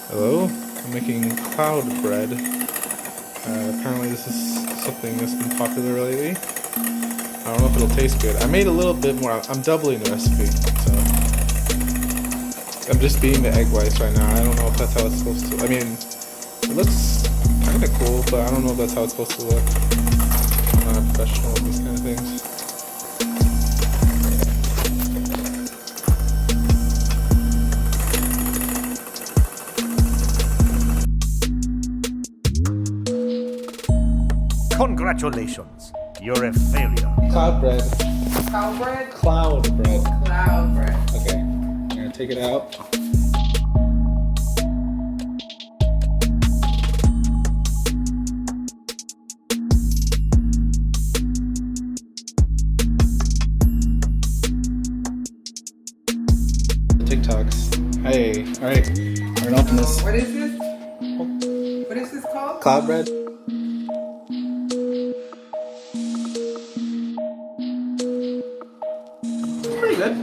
Hello, I'm making cloud bread. Apparently this is something that's been popular lately. I don't know if it'll taste good. I made a little bit more. I'm doubling the recipe, so I'm just beating the egg whites right now. I don't know if that's how it's supposed to. I mean, it looks kind of cool, but I don't know if that's how it's supposed to look. I'm not a professional with these kind of things. Congratulations, you're a failure. Cloud bread. Cloud bread? Cloud bread. Cloud bread. Okay, I'm gonna take it out. TikToks. Hey, alright, we're gonna open this. What is this? What is this called? Cloud bread. Pretty good.